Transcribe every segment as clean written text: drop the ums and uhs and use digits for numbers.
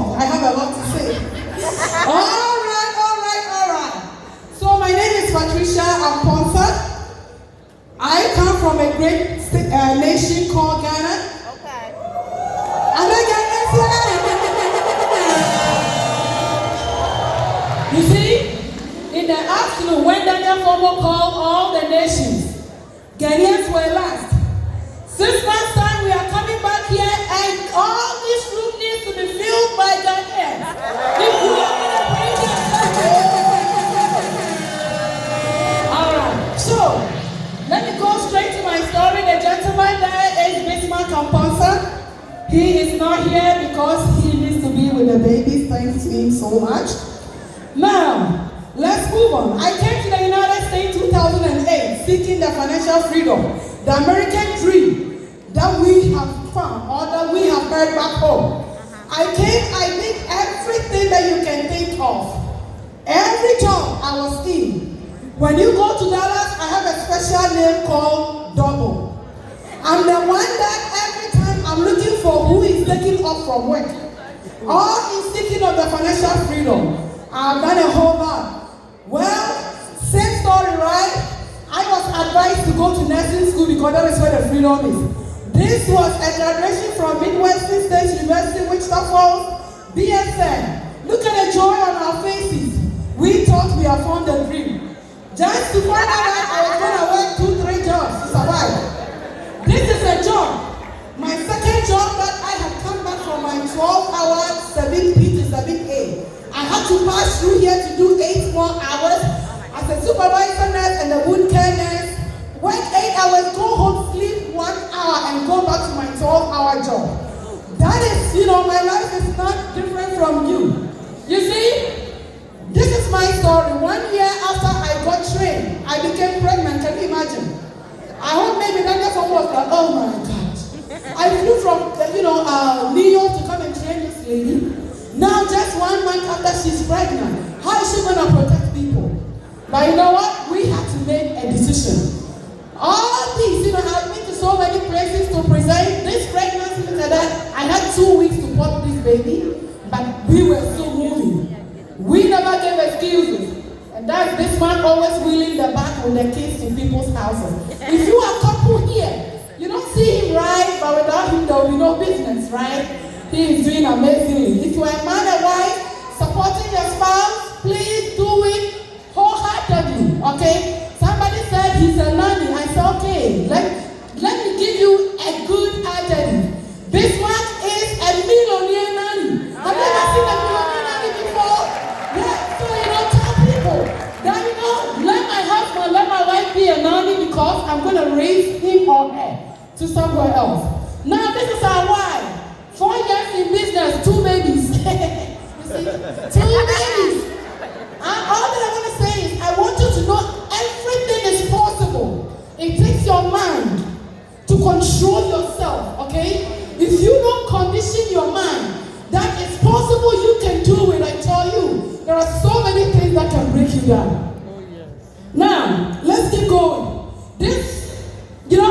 tongue. I have a lot to say. All right. So my name is Patricia Amponsa. I come from a great nation called Ghana. Okay. And I Ghanaians here. You see, in the afternoon when Daniel Fomo called all the nations, Ghanaians were last. 6 months time we are coming back here and all this room needs to be filled by Ghanaians. If you are going to bring Alright, so let me go straight to my story. The gentleman there is Bismarck Amponsa. He is not here because he needs to be with the babies. Thanks to him so much. Now, let's move on. I came to the United States in 2008 seeking the financial freedom, the American dream that we have found or that we have heard back home. I did everything that you can think of. Every job I was in. When you go to Dallas, I have a special name called Double. I'm the one that every time I'm looking for who is taking off from work or is seeking of the financial freedom. I've done a whole lot. Well, same story, right? I was advised to go to nursing school because that is where the freedom is. This was a graduation from Midwestern State University, Wichita Falls, BSN. Look at the joy on our faces. We thought we had found the dream. Just to find out that I was going to work 2-3 jobs to survive. This is a job. My second job that I had come back from my 12-hour 7P to 7A. I had to pass through here to do 8 more hours as a supervisor nurse and a wound care nurse. Work 8 hours, go home, sleep 1 hour, and go back to my 12-hour job. That is, my life is not different from you. You see, this is my story. 1 year after I got trained, I became pregnant. Can you imagine? I hope maybe Daniel Fomo was like, oh my gosh. I flew from, New York to come and train this lady. Now, just 1 month after she's pregnant, how is she going to protect people? But you know what? We had to make a decision. All these, I've been to so many places to present this pregnancy and that. I had 2 weeks to pop this baby, but we were still moving. We never gave excuses. And that's this man always wheeling the back with the kids to people's houses. If you are a couple here, you don't see him right, but without him there will be no business, right? He is doing amazingly. If you are a man and wife supporting your spouse, please do it wholeheartedly, okay? Somebody said he's a nanny. I said, okay, let me give you a good adjective. Bismarck is a millionaire nanny. Have you ever seen a millionaire nanny before? Yeah, so tell people that let my husband, let my wife be a nanny because I'm going to raise him or her to somewhere else. Now this is our wife. 4 years in business, 2 babies. You see, 2 babies. And all that I want to say is, I want you to know everything is possible. It takes your mind to control yourself, okay? If you don't condition your mind, that it's possible you can do it, I tell you. There are so many things that can break you down. Oh, yes. Now, let's keep going.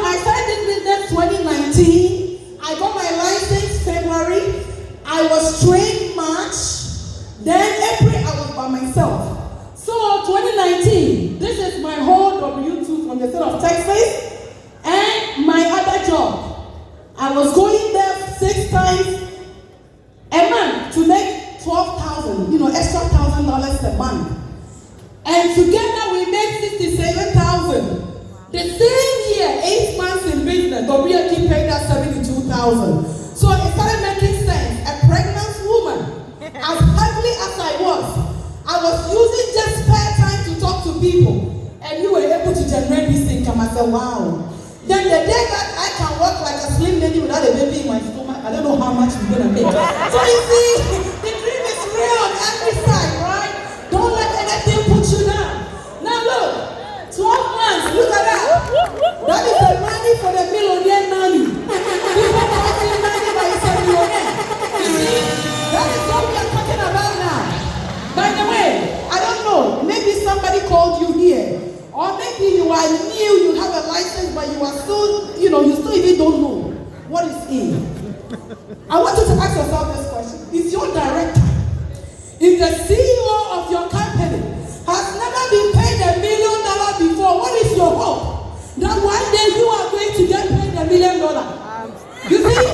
I started this business 2019. I got my license February. I was trained March. Then April, I was by myself. So 2019, this is my whole W-2 from the state of Texas and my other job. I was going there 6 times a month to make $12,000, extra $1,000 a month. And together we made $67,000. The same year, 8 months in business, WLG paid us $72,000. So it started making sense. A pregnant woman, as ugly as I was using just spare time to talk to people. And you were able to generate this income. I said, wow. Then the day that I can work like a slim lady without a baby in my stomach, I don't know how much we're going to make. So you see, the dream is real on every side, right? Don't let anything put you down. Now look, 12 months, look at that. That is the money for the millionaire nanny. People talking nanny, but it's a millionaire. You see, that is what we are talking about now. By the way, I don't know, maybe somebody called you here. Or maybe you are new, you have a license, but you are still, you still even don't know what is in. I want you to ask yourself this question. Is your director, if the CEO of your company has never been paid $1 million before, what is your hope that one day you are going to get paid $1 million? You see?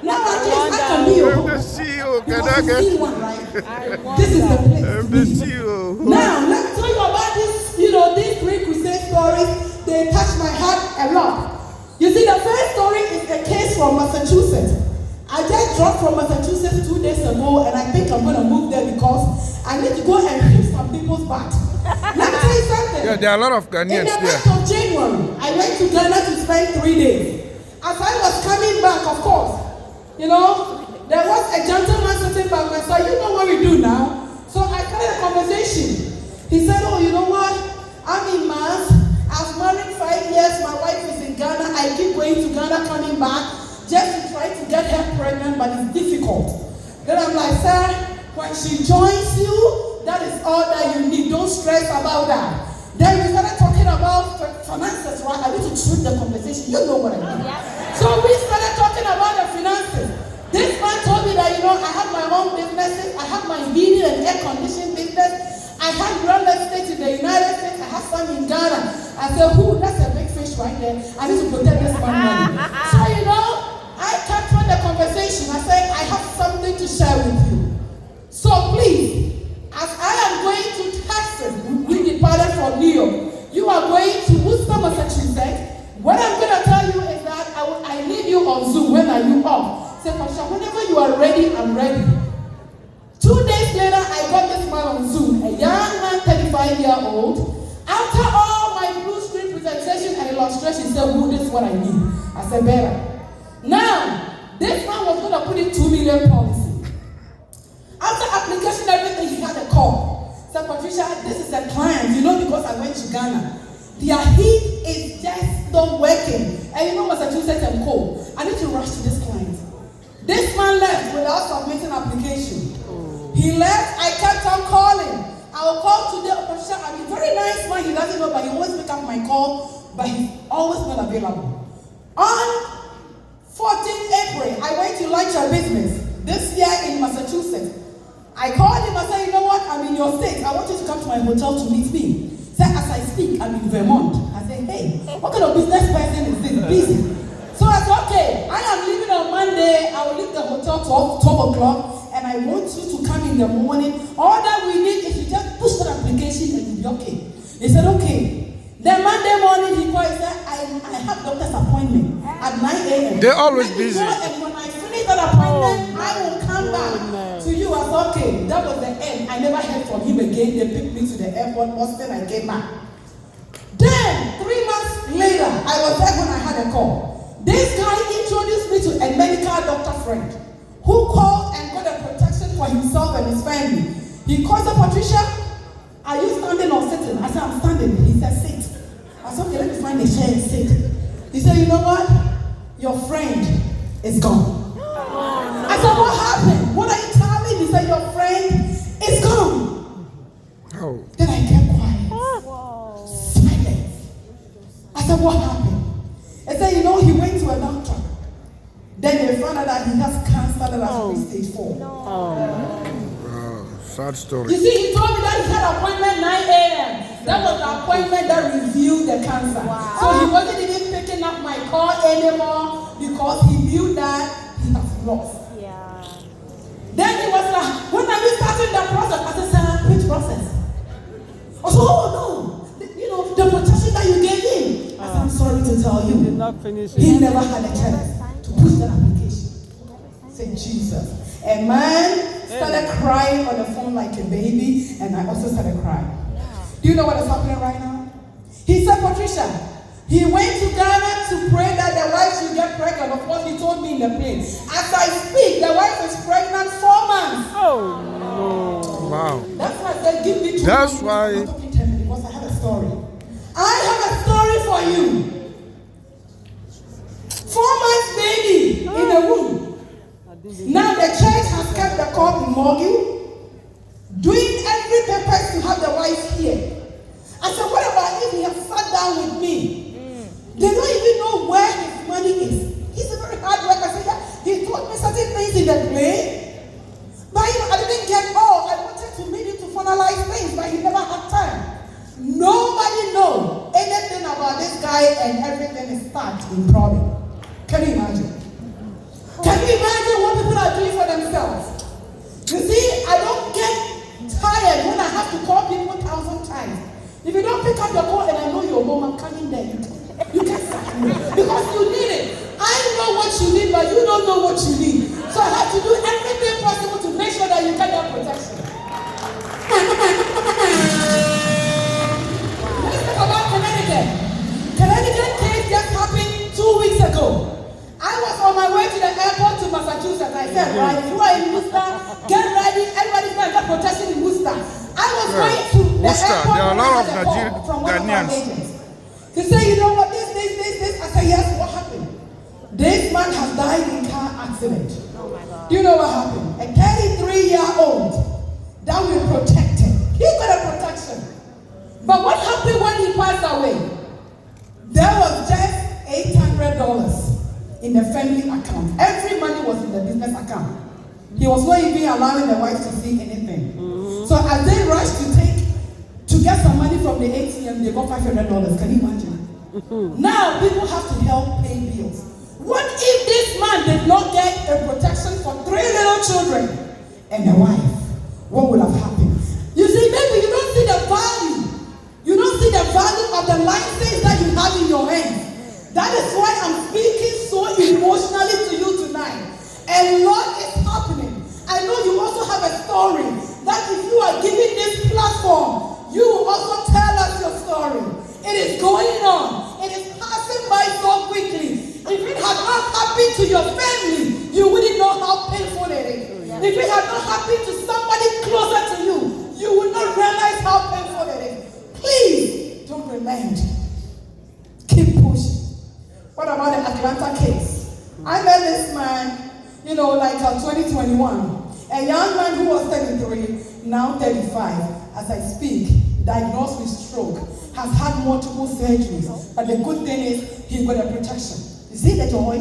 Now at least I can be your hope. I'm the CEO. Can Because I you get? see one, right? This is the place. I'm the CEO. Now, let me tell you about this, these 3 crusade stories. They touch my heart a lot. You see, the first story is a case from Massachusetts. I just dropped from Massachusetts 2 days ago, and I think I'm going to move there because I need to go and hit some people's back. Let me tell you something. Yeah, there are a lot of In Ghanaians the there. month of January, I went to Ghana to spend 3 days. As I was coming back, of course, there was a gentleman sitting back and said, you know what we do now? So I started a conversation. He said, oh, you know what? I'm in Mass. I've married 5 years. My wife is in Ghana. I keep going to Ghana, coming back, just to try to get her pregnant, but it's difficult. Then I'm like, sir, when she joins you, that is all that you need. Don't stress about that. Then we started talking about finances, right? I need to treat the conversation. You know what I mean. So we started talking about the finances. This man told me that, I have my own businesses. I have my heating and air conditioning business. I have real estate in the United States. I have some in Ghana. I said, that's a big fish right there. I need to protect this man money. So, I kept on the conversation. I said, I have something to share with you. So please, as I am going to Texas, we departed from New York. You are going to Worcester, Massachusetts. What I'm going to tell you is that I need you on Zoom. When are you off? Say, Pasha, whenever you are ready, I'm ready. 2 days later, I got this man on Zoom, a young man, 35-year-old. After all my blue screen presentation and illustration, he said, this is what I need. I said, better. Now, this man was going to put in 2 million policy. After application, everything, he had a call. Said, Patricia, this is a client, because I went to Ghana. Their heat is just not working. And Massachusetts and cold. I need to rush to this client. This man left without submitting application. He left. I kept on calling. I'll call today. Patricia, I'm a very nice man. He doesn't know, but he always pick up my call. But he's always not available. On 14th April, I went to launch a business this year in Massachusetts. I called him and said, you know what? I'm in your state. I want you to come to my hotel to meet me. Said, as I speak, I'm in Vermont. I said, hey, what kind of business person is this? Busy. So I said, okay, I am leaving on Monday. I will leave the hotel 12 o'clock, and I want you to come in the morning. All that we need is you just push that application and you'll be okay. They said, okay. Then Monday morning, he called and said, I have doctor's appointment at 9 a.m. They're always busy. And when I finish that appointment, I will come back to you. I said, okay, that was the end. I never heard from him again. They picked me to the airport, Boston, I came back. Then, 3 months later, I was there when I had a call. This guy introduced me to a medical doctor friend who called and got a protection for himself and his family. He called her, Patricia, are you standing or sitting? I said, I'm standing. He said, sit. I said, okay, let me find a chair and sit. He said, you know what? Your friend is gone. I said, what happened? What are you telling me? He said, your friend is gone. Oh. Then I kept quiet. Silence. I said, what happened? I said, he went to a doctor. Then they found out that he has cancer that has reached stage 4. Sad story. You see, he told me that he had an appointment 9 a.m. That was the appointment that revealed the cancer. So he wasn't even picking up my call anymore because he knew that he has lost. Yeah. Then he was like, when are we starting the process? I said, sir, which process? I said, oh no, the protection that you gave him. I said, I'm sorry to tell you. He did not finish it. He never had a chance to push that application. Say Jesus. A man started crying on the phone like a baby, and I also started crying. Do you know what is happening right now? He said, Patricia, he went to Ghana to pray that the wife should get pregnant. Of course, he told me in the plane. As I speak, the wife is pregnant 4 months. Oh, no. Wow. That's why I said, give me 2 That's months. why. I'm talking 10 minutes because I have a story. I have a story for you. 4 months baby in the womb. Now the church has kept the court in Morgan, doing every purpose to have the wife here. I said, what about if he has sat down with me? They don't even know where his money is. He's a very hard worker. I said, yeah. He told the plane. But I didn't get all. I wanted to meet him to finalize things, but he never had time. Nobody knows anything about this guy, and everything is started in problem. Can you imagine? Can you imagine what people are doing for themselves? You see, I don't get tired when I have to call people 1,000 times. If you don't pick up your call and I know your mom, I'm coming there. You can sack me because you need it. I know what you need, but you don't know what you need. So I have to do everything possible to make sure that you get that protection. Let's talk about Connecticut. Connecticut case just happened 2 weeks ago. I was on my way to the airport to Massachusetts. I said, right, if you are in Worcester, get ready. Everybody's going to get protection in Worcester. I was going to the Worcester, airport. there are a lot of Nigerian from one of our Ghanaians. agents. To say, you know what, this. I said, yes, what happened? This man has died in car accident. Oh my God. Do you know what happened? A 33-year-old that we protected. He got a protection. But what happened when he passed away? There was just $800 in the family account. Every money was in the business account. He was not even allowing the wife to see anything. So as they rushed to get some money from the ATM, they got $500. Can you imagine? Now people have to help pay bills. What if this man did not get a protection for 3 little children and a wife? What would have happened? You see, maybe you don't see the value. You don't see the value of the license that you have in your hands. That is why I'm speaking so emotionally to you tonight. A lot is happening. I know you also have a story that if you are given this platform, you will also tell us your story. It is going on. It is passing by so quickly. If it had not happened to your family, you wouldn't know how painful it is. If it had not happened to somebody closer to you, you would not realize how painful it is. Please don't relent. Keep pushing. What about the Atlanta case? I met this man, like 2021. A young man who was 33, now 35, as I speak, diagnosed with stroke, has had multiple surgeries. But the good thing is he got a protection. You see the joy?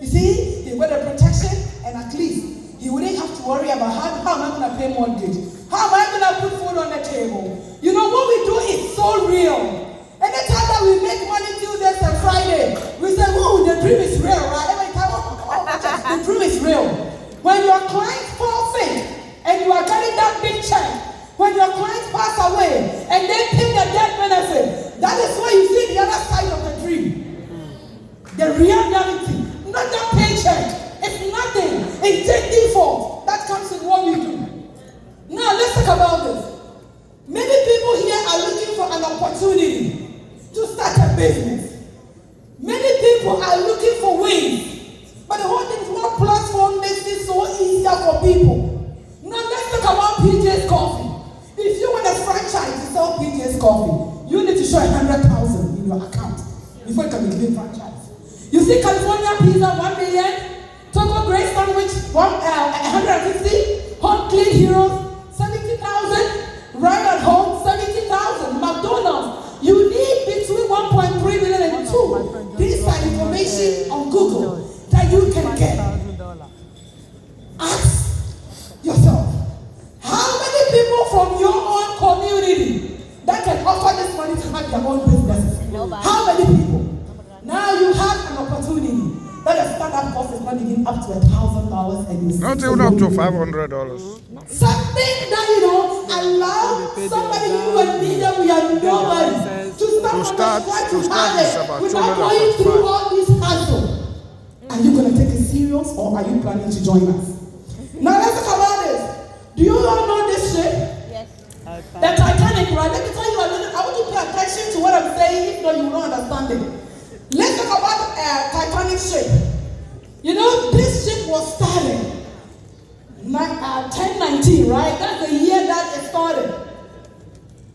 You see, he got a protection, and at least he wouldn't have to worry about how am I going to pay mortgage? How am I going to put food on the table? What we do is so real. Anytime that we make money Tuesdays and Friday, we say, oh, the dream is real, right? Every time, the dream is real. When your clients fall sick and you are getting that big check, when your clients pass away and they pay the death benefit, that is where you see the other side of the dream. The reality, not that paycheck. It's nothing. It's just default. That comes in what we do. Now let's talk about this. Many people here are looking for an opportunity to start a business. Many people are looking for ways. But the whole thing is one platform makes it so easier for people. Now let's talk about PJ's Coffee. If you want a franchise to sell PJ's Coffee, you need to show 100,000 in your account before you can be given franchise. You see California Pizza 1 million, Togo Grace Sandwich 150, Home Clean Heroes 70,000, Right at Home 70,000, McDonald's. You need between 1.3 million and 2. These are information on Google that you can get. Ask yourself, how many people from your own community that can offer this money to have their own businesses? How many people? Now you have an opportunity that a startup cost is not even up to $1,000 and you Not even up to $500. something that allow somebody who is neither we are nobody to start To from start the is scratch about to have it without going through all this hassle. Are you going to take it serious or are you planning to join us? Now let's talk about this. Do you all know this ship? Yes. The Titanic, right? Let me tell you a little. I want you to pay attention to what I'm saying, if not, you will not understand it. Let's talk about Titanic ship. This ship was started 1019, right? That's the year that it started.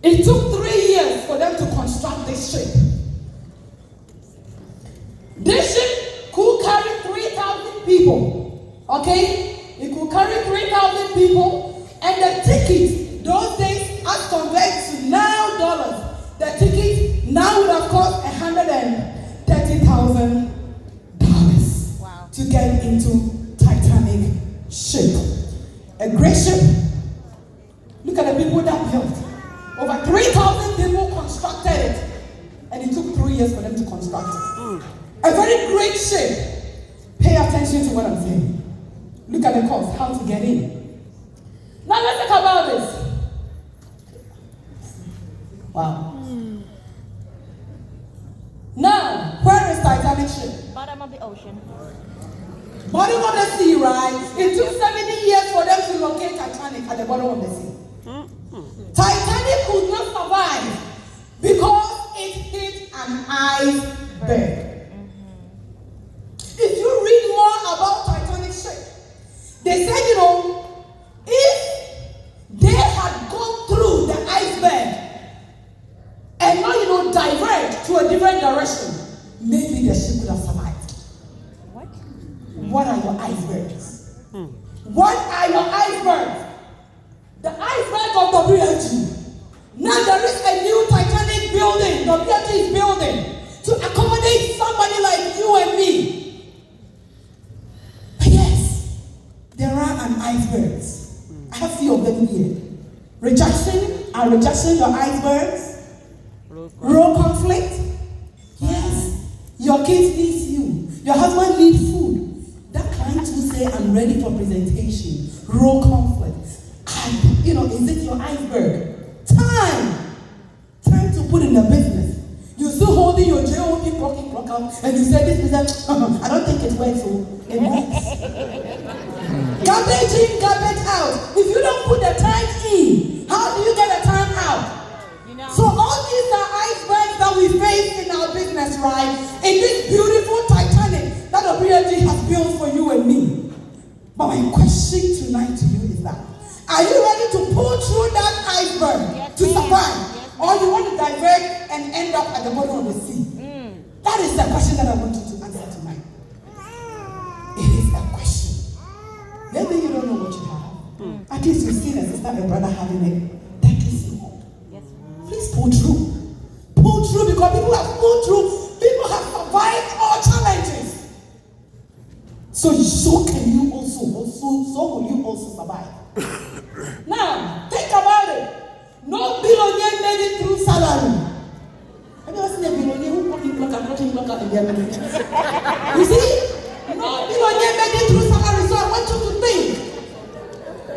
It took 3 years for them to construct this ship. This ship could carry 3,000 people. Okay? It could carry 3,000 people, and the ticket those days, as converted to now dollars, the ticket now would have cost $130,000 Wow. to get into Titanic Look at the cost, how to get in. Now let's talk about this. Wow. Now, where is Titanic ship? Bottom of the ocean. Bottom of the sea, right? It took 70 years for them to locate Titanic at the bottom of the sea. Titanic could not survive because it hit an iceberg. If you read more about Titanic ship, they said, if they had gone through the iceberg and not, diverge to a different direction, maybe the ship could have survived. What are your icebergs? What are your icebergs? The iceberg of WFG. Now there is a new Titanic building, WFG is building, to accommodate somebody like you and me. Yes, there are an icebergs. I have few of them here. Rejection, your icebergs. Raw conflict. Yes, your kids need you. Your husband needs food. That client will say, I'm ready for presentation. Raw conflict. And, is it your iceberg? Time to put in a business. You're still holding your JOB clock out, and you say this business, I don't think it works, so it works. Garbage in, garbage out. If you don't put the time in, how do you get the time out? So all these are icebergs that we face in our business, right? In this beautiful Titanic that WFG has built for you and me. But my question tonight to you is that, are you ready to pull through that iceberg to survive? Or you want to divert and end up at the bottom of the sea? That is the question that I want you to answer tonight. It is a question. Maybe you don't know what you have. At least you've seen a sister and brother having it. That gives you hope. Please pull through. Pull through, because people have pulled through. People have survived all challenges. So can you also will you also survive. Now, think about it. No billionaire made it through salary. Have you ever seen a billionaire who clocking clock out in their minute? You see? No billionaire made it through salary, so I want you to think.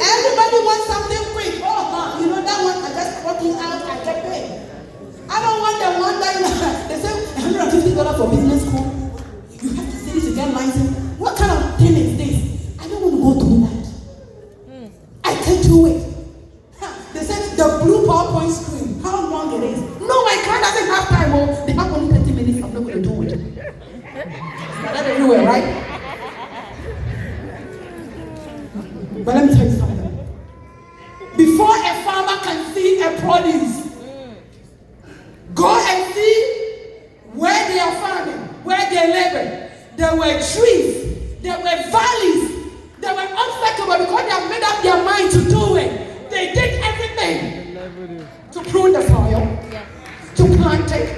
Everybody wants something quick. That one, I just clocking out, I get paid. I don't want the one that they say $150 for business school. You have to study to get license. What kind of thing is this? I don't want to go through that. I can't do it. They said the blue PowerPoint screen, how long it is. No, my car doesn't have time. They have only 30 minutes. I'm not going to do it. That's everywhere, right? But let me tell you something. Before a farmer can see a produce, go and see where they are farming, where they labor. There were trees, there were valleys, there were obstacles, because they have made up their mind to do it. They did everything to prune the soil, to plant it,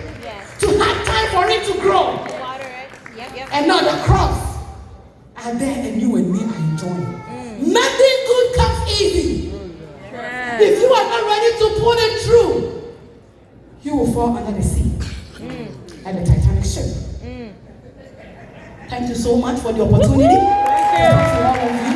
to have time for it to grow. Water it. And now the crops are there, and you and me are enjoying. Nothing good comes easy. If you are not ready to pull it through, you will fall under the sea at the Titanic ship. Thank you so much for the opportunity. Thank you.